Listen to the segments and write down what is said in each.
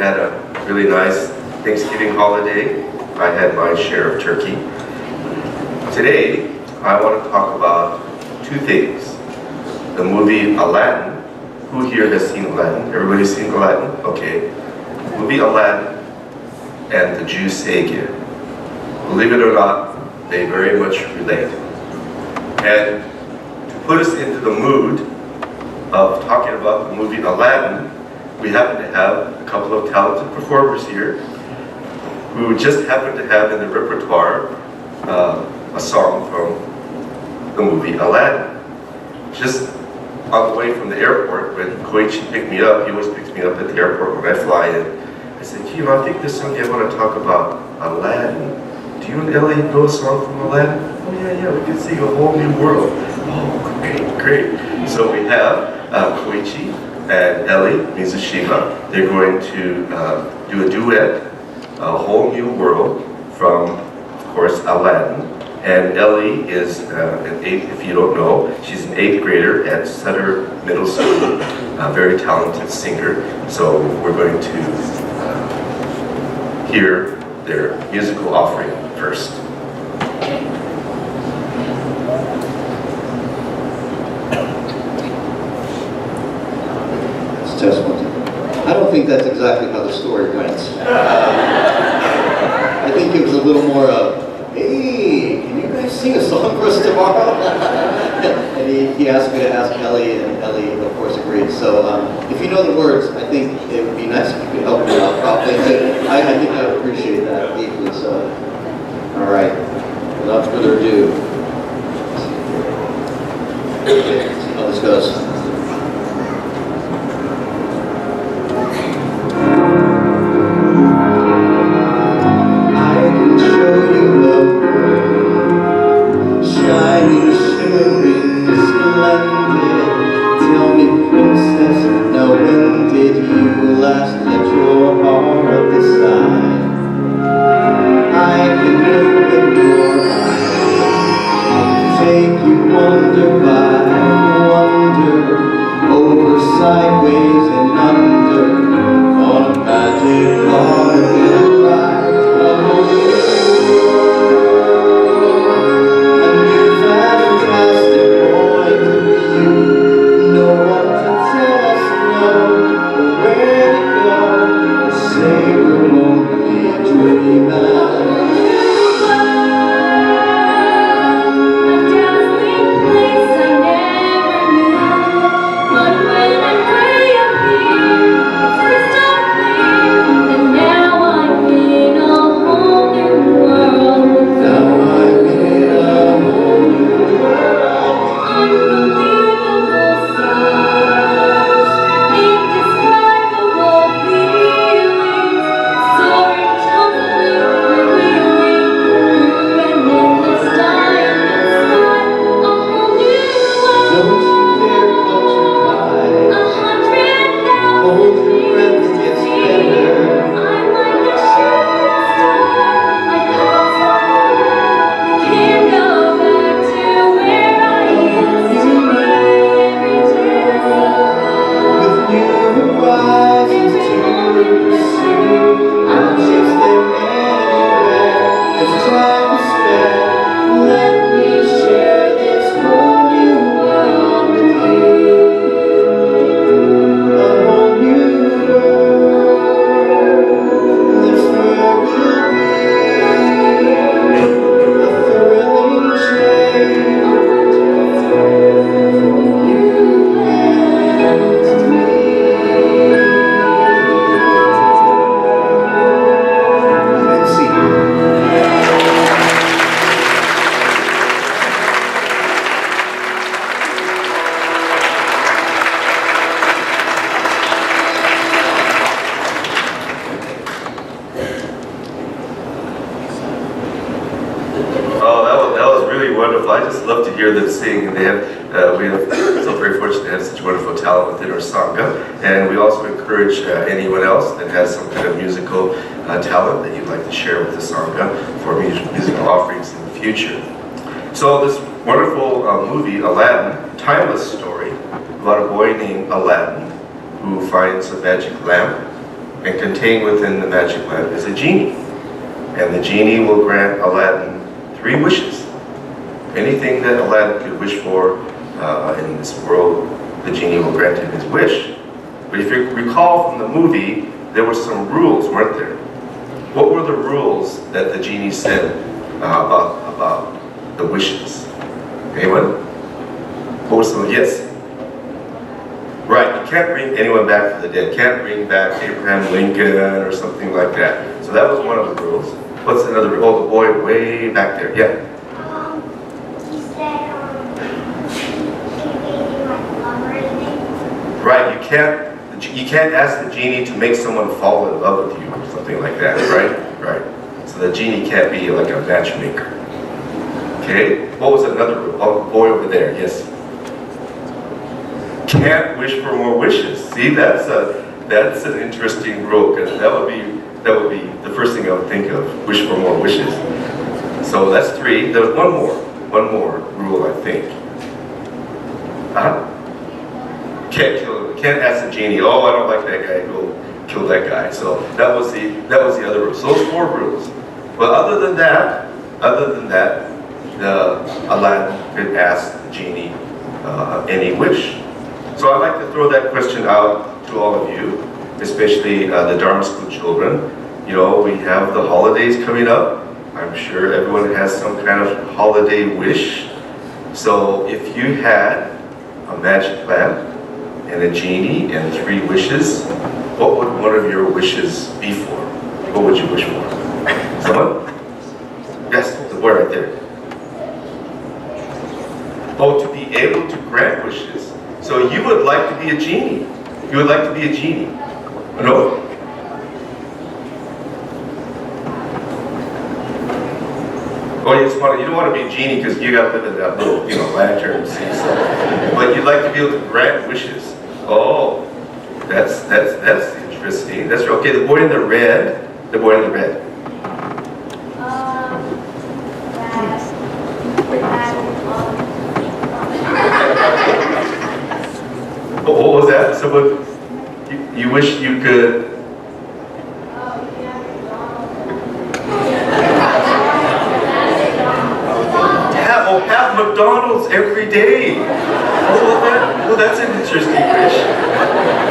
had a really nice Thanksgiving holiday. I had my share of turkey. Today, I want to talk about two things. The movie Aladdin. Who here has seen Aladdin? Everybody seen Aladdin? Okay. Movie Aladdin and the Jew Savior. Believe it or not, they very much relate. And to put us into the mood of talking about the movie Aladdin, we happen to have a couple of talented performers here who just happen to have in their repertoire a song from the movie Aladdin. Just on the way from the airport, when Koichi picked me up, he always picks me up at the airport when I fly in. I said, I think this Sunday I want to talk about Aladdin. Do you and Ellie know a song from Aladdin? Oh yeah, we can sing A Whole New World. Oh, great. So we have Koichi and Ellie Mizushima. They're going to do a duet, A Whole New World, from, of course, Aladdin. And Ellie is if you don't know, she's an 8th grader at Sutter Middle School, a very talented singer. So we're going to hear their musical offering first. It's just one. I don't think that's exactly how the story went. I think it was a little more of, hey, can you guys sing a song for us tomorrow? And he asked me to ask Ellie, and Ellie, of course, agreed. So if you know the words, I think it would be nice if you could help me out properly. I think I would appreciate that deeply. So, all right, without further ado, let's see how this goes. I just love to hear them sing, and we are so very fortunate to have such wonderful talent within our Sangha, and we also encourage anyone else that has some kind of musical talent that you'd like to share with the Sangha for musical offerings in the future. So this wonderful movie, Aladdin, timeless story about a boy named Aladdin who finds a magic lamp and contained within the magic lamp is a genie. And the genie will grant Aladdin 3 wishes. Anything that Aladdin could wish for in this world, the genie will grant him his wish. But if you recall from the movie, there were some rules, weren't there? What were the rules that the genie said about the wishes? Anyone? What was some? Yes. Right, you can't bring anyone back from the dead. Can't bring back Abraham Lincoln or something like that. So that was one of the rules. What's another rule? Oh, the boy way back there. Yeah. He said, love or anything. Right, you can't ask the genie to make someone fall in love with you or something like that, right? Right. So the genie can't be like a matchmaker. Okay, what was another rule? Oh, the boy over there, yes. Can't wish for more wishes. See, that's an interesting rule, because that would be the first thing I would think of. Wish for more wishes. So that's 3. There's one more rule, I think. Can't ask the genie, oh, I don't like that guy, go kill that guy. So that was the other rule. So those 4 rules. But other than that, the Aladdin could ask the genie any wish. So I'd like to throw that question out to all of you, especially the Dharma school children. You know, we have the holidays coming up. I'm sure everyone has some kind of holiday wish. So if you had a magic lamp and a genie and 3 wishes, what would one of your wishes be for? What would you wish for? Someone? Yes, the boy right there. Oh, to be able to grant wishes. So you would like to be a genie. You would like to be a genie. No? Oh, you don't want to be a genie because you got to live in that little, lantern. See, so. But you'd like to be able to grant wishes. Oh, that's interesting. That's okay. The boy in the red. The boy in the red. What was that? Someone, you wish you could. Have McDonald's every day. Oh, that's an interesting wish.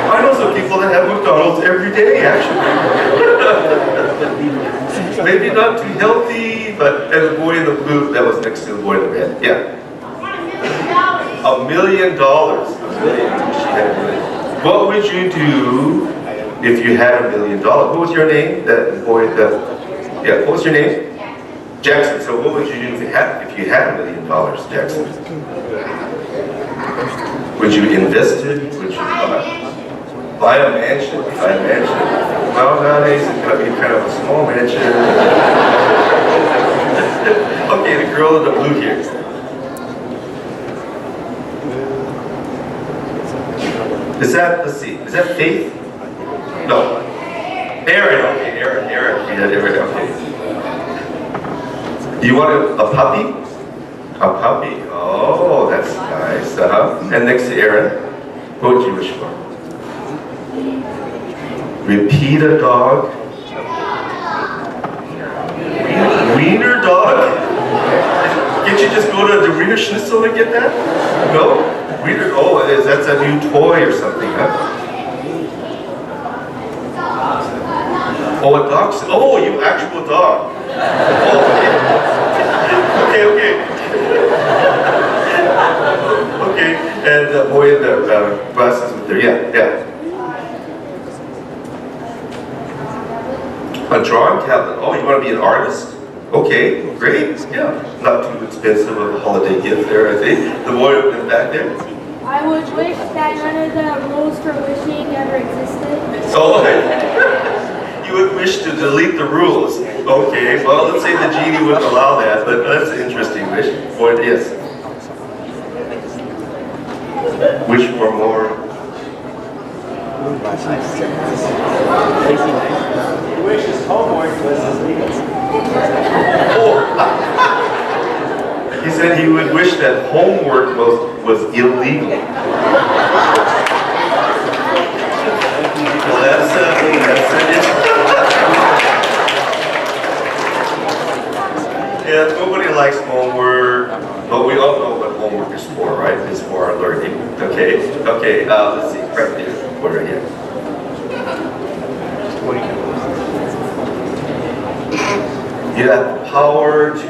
I know some people that have McDonald's every day, actually. Maybe not too healthy, but and the boy in the blue that was next to the boy in the red. Yeah. $1 million. What would you do if you had $1 million? What was your name? That boy. What was your name? Jackson. So what would you do if you had $1 million, Jackson? Would you invest it? Would you buy a mansion? Well, nowadays it's going to be kind of a small mansion. Okay, the girl in the blue here. Let's see, is that Faith? No. Aaron, okay, Aaron. Yeah, Aaron, okay. You want a puppy? A puppy. Oh, that's nice. And next to Aaron, what would you wish for? Repeat a dog. Wiener dog? Can't you just go to the Wiener Schnitzel and get that? No? Wiener, that's a new toy or something, huh? Oh, a dog? Oh, you actual dog. Okay. Okay, and the boy in the glasses with there, yeah. A drawing tablet. Oh, you want to be an artist? Okay, great. Yeah, not too expensive of a holiday gift there, I think. The boy in the back there. I would wish that none of the rules for wishing ever existed. So, you would wish to delete the rules. Okay, well, let's say the genie wouldn't allow that, but that's an interesting wish. Boy, yes. Wish for more. He wishes homework was illegal. He said he would wish that homework was illegal. Well, that's an You have the power to,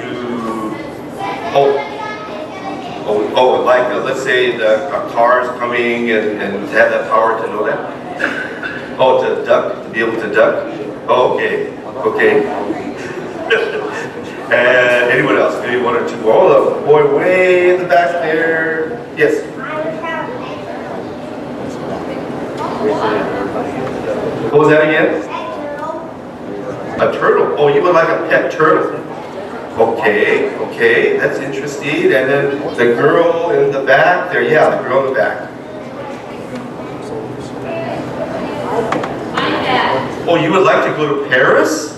like let's say a car is coming and have that power to know that. Oh, to duck, to be able to duck. Oh, okay, okay. And anyone else? Maybe one or two. Oh, the boy way in the back there. Yes. What was that again? A turtle. Oh, you would like a pet turtle. Okay, okay, that's interesting. And then the girl in the back there. Yeah, the girl in the back. Oh, you would like to go to Paris?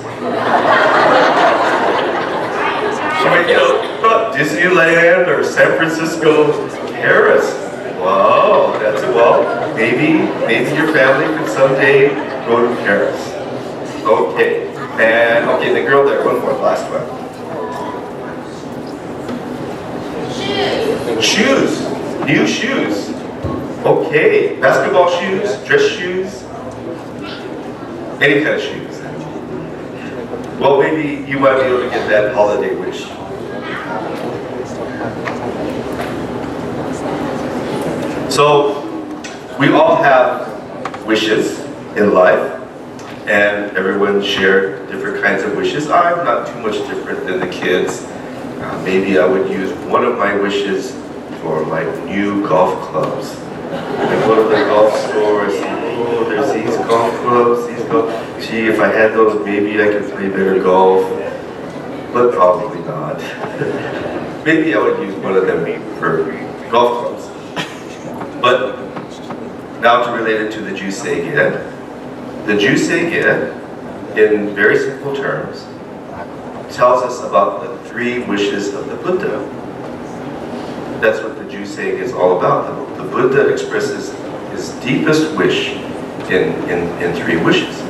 Not Disneyland or San Francisco, Paris. Wow, that's well. Maybe your family could someday go to Paris. Okay, and okay, the girl there. One more, last one. Shoes. New shoes. Okay, basketball shoes, dress shoes, any kind of shoes. Well, maybe you might be able to get that holiday wish. So, we all have wishes in life, and everyone shared different kinds of wishes. I'm not too much different than the kids. Maybe I would use one of my wishes for my new golf clubs. I go to the golf store, I see, oh, there's these golf clubs, gee, if I had those, maybe I could play better golf, but probably not. Maybe I would use one of them for golf clubs. But now to relate it to the Jusei-ge. The Jusei-ge, in very simple terms, tells us about the 3 wishes of the Buddha. That's what the Jusei is all about. The Buddha expresses his deepest wish in 3 wishes.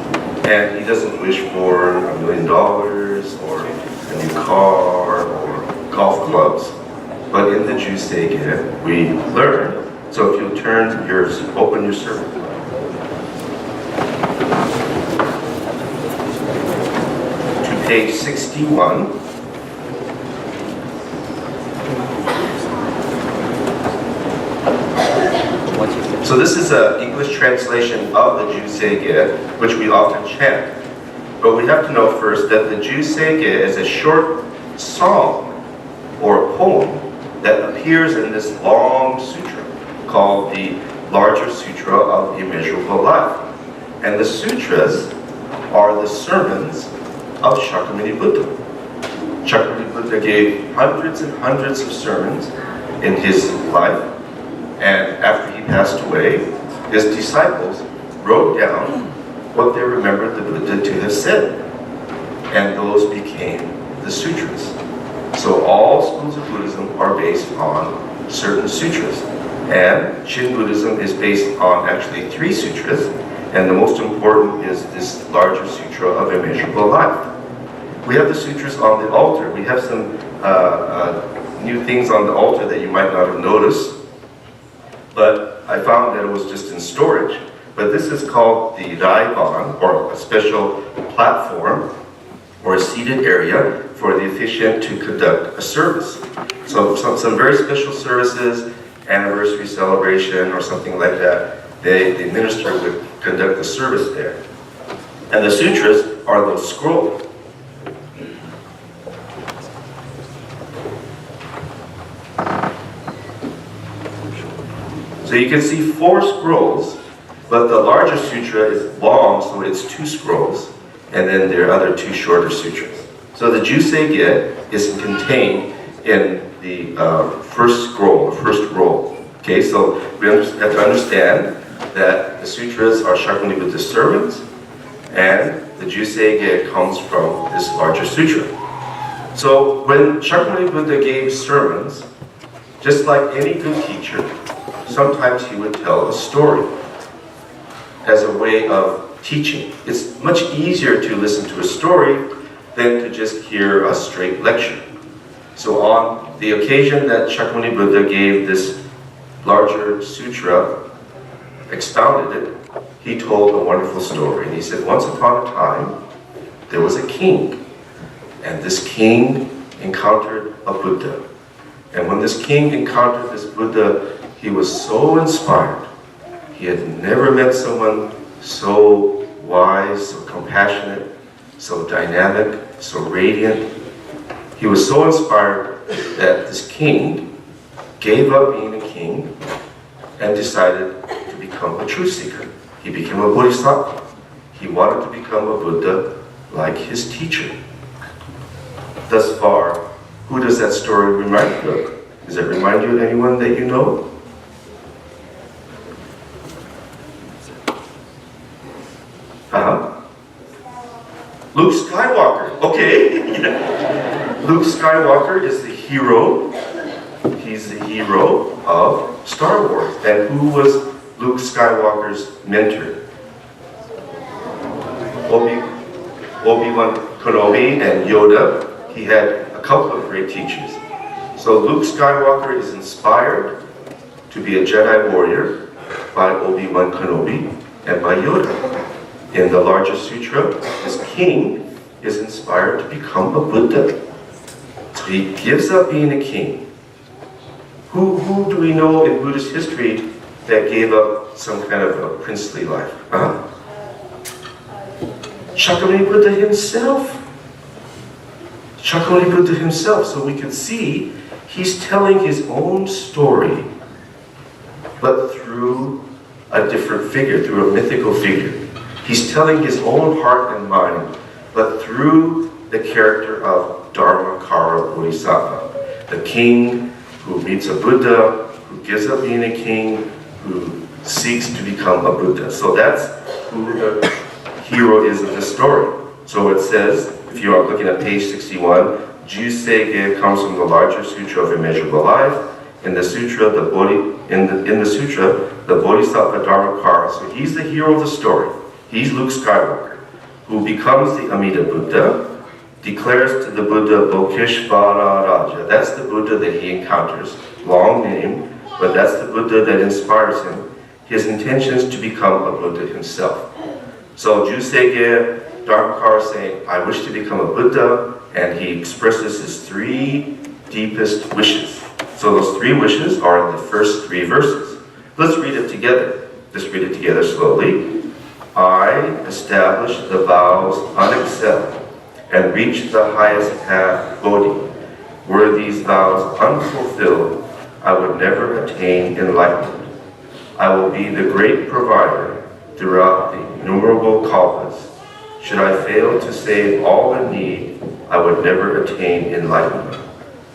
And he doesn't wish for $1 million or a new car or golf clubs. But in the Jusei we learn. So if you'll open your sermon. To page 61. So this is an English translation of the Jusei-ge, which we often chant. But we have to know first that the Jusei-ge is a short song or a poem that appears in this long sutra called the Larger Sutra of the Immeasurable Life. And the sutras are the sermons of Shakyamuni Buddha. Shakyamuni Buddha gave hundreds and hundreds of sermons in his life. And after he passed away, his disciples wrote down what they remembered the Buddha to have said. And those became the sutras. So all schools of Buddhism are based on certain sutras. And Shin Buddhism is based on actually 3 sutras. And the most important is this Larger Sutra of Immeasurable Life. We have the sutras on the altar. We have some new things on the altar that you might not have noticed. But I found that it was just in storage. But this is called the Raiban, or a special platform, or a seated area for the officiant to conduct a service. So some very special services, anniversary celebration, or something like that, the minister would conduct the service there. And the sutras are those scrolls. So you can see 4 scrolls, but the larger sutra is long, so it's 2 scrolls, and then there are other 2 shorter sutras. So the Jusei-ge is contained in the first scroll, the first roll. Okay, so we have to understand that the sutras are Shakyamuni Buddha's sermons, and the Jusei-ge comes from this larger sutra. So when Shakyamuni Buddha gave sermons, just like any good teacher, sometimes he would tell a story as a way of teaching. It's much easier to listen to a story than to just hear a straight lecture. So on the occasion that Shakyamuni Buddha gave this larger sutra, expounded it, he told a wonderful story. And he said, once upon a time, there was a king. And this king encountered a Buddha. And when this king encountered this Buddha, he was so inspired. He had never met someone so wise, so compassionate, so dynamic, so radiant. He was so inspired that this king gave up being a king and decided to become a truth seeker. He became a bodhisattva. He wanted to become a Buddha like his teacher. Thus far, who does that story remind you of? Does it remind you of anyone that you know? Luke Skywalker. Okay. Yeah. Luke Skywalker is the hero. He's the hero of Star Wars. And who was Luke Skywalker's mentor? Obi-Wan Kenobi and Yoda. He had a couple of great teachers. So Luke Skywalker is inspired to be a Jedi warrior by Obi-Wan Kenobi and by Yoda. In the larger sutra, this king is inspired to become a Buddha. So he gives up being a king. Who do we know in Buddhist history that gave up some kind of a princely life? Shakyamuni Buddha himself. Shakyamuni Buddha himself. So we can see he's telling his own story, but through a different figure, through a mythical figure. He's telling his own heart and mind, but through the character of Dharmakara Bodhisattva, the king who meets a Buddha, who gives up being a king, who seeks to become a Buddha. So that's who the hero is of this story. So it says, if you are looking at page 61, Jusei comes from the larger sutra of immeasurable life. In the sutra, the Bodhisattva Dharmakara. So he's the hero of the story. He's Luke Skywalker, who becomes the Amida Buddha, declares to the Buddha Bokeshvara Raja. That's the Buddha that he encounters. Long name, but that's the Buddha that inspires him. His intention is to become a Buddha himself. So Jusei Dharmakara is saying, I wish to become a Buddha, and he expresses his three deepest wishes. So those three wishes are in the first three verses. Let's read it together. Let's read it together slowly. I establish the vows unexcelled and reach the highest path, Bodhi. Were these vows unfulfilled, I would never attain enlightenment. I will be the great provider throughout the innumerable kalpas. Should I fail to save all in need, I would never attain enlightenment.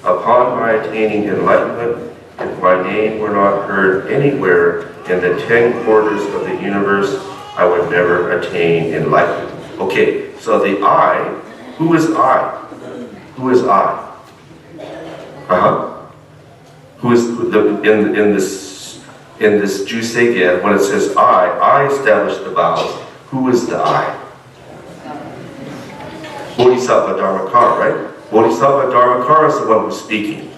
Upon my attaining enlightenment, if my name were not heard anywhere in the 10 quarters of the universe, I would never attain enlightenment. Okay, so the I, who is I? Who is I? Who is in this Jusei, when it says I establish the vows. Who is the I? Bodhisattva Dharmakara, right? Bodhisattva Dharmakara is the one who's speaking.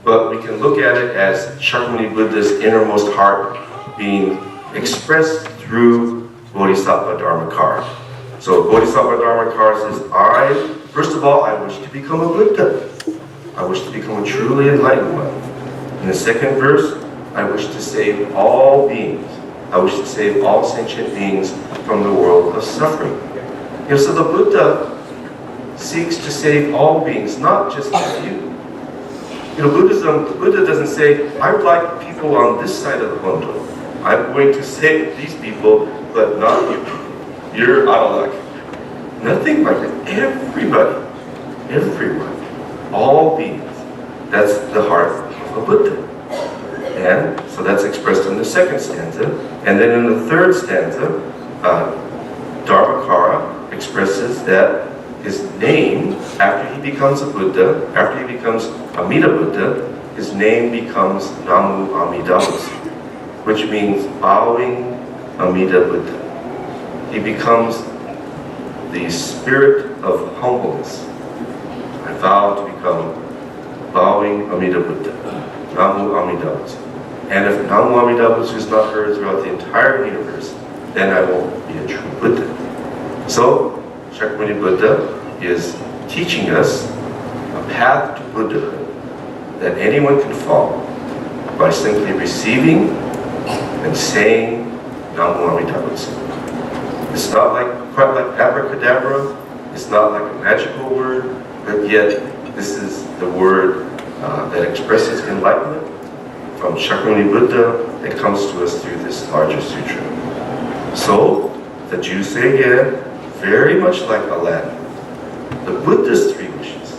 But we can look at it as Shakyamuni Buddha's innermost heart being expressed through Bodhisattva Dharmakara. So Bodhisattva Dharmakara says, first of all, I wish to become a Buddha. I wish to become a truly enlightened one. In the second verse, I wish to save all beings. I wish to save all sentient beings from the world of suffering. So the Buddha seeks to save all beings, not just a few. The Buddha doesn't say, I would like people on this side of the Hondo. I'm going to save these people, but not you. You're out of luck. Nothing like that. Everybody, everyone, all beings. That's the heart of a Buddha. And so that's expressed in the second stanza. And then in the third stanza, Dharmakara expresses that his name, after he becomes a Buddha, after he becomes Amida Buddha, his name becomes Namu Amida Butsu, which means bowing Amida Buddha. He becomes the spirit of humbleness. I vow to become bowing Amida Buddha, Namu Amida Butsu. And if Namu Amida Butsu is not heard throughout the entire universe, then I won't be a true Buddha. So, Shakyamuni Buddha is teaching us a path to Buddhahood that anyone can follow by simply receiving and saying Namo Amitabha. It's not quite like abracadabra, it's not like a magical word, but yet this is the word that expresses enlightenment from Shakyamuni Buddha that comes to us through this larger sutra. So, the Jusei, very much like Aladdin, the Buddha's three wishes,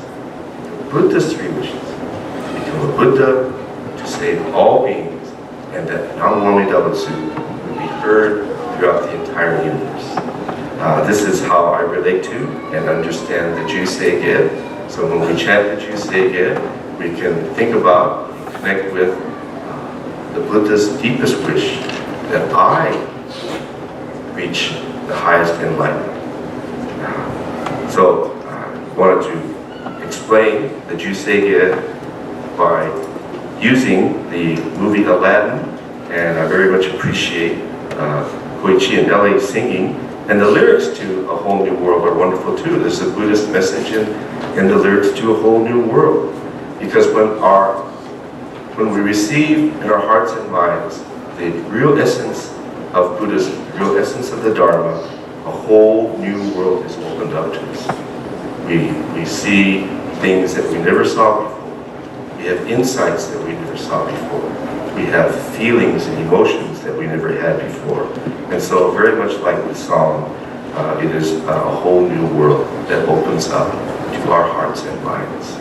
become a Buddha to save all beings, and that Namo Amitabha would be heard throughout the entire universe. This is how I relate to and understand the Jusei. So when we chant the Jusei, we can think about and connect with the Buddha's deepest wish that I reach the highest enlightenment. So I wanted to explain the Jusei by using the movie Aladdin, and I very much appreciate Koichi and Ellie singing, and the lyrics to A Whole New World are wonderful too. There's a Buddhist message in the lyrics to A Whole New World, because when we receive in our hearts and minds the real essence of Buddhism, the real essence of the Dharma, a whole new world is opened up to us. We see things that we never saw before. We have insights that we never saw before. We have feelings and emotions that we never had before. And so very much like the song, it is a whole new world that opens up to our hearts and minds.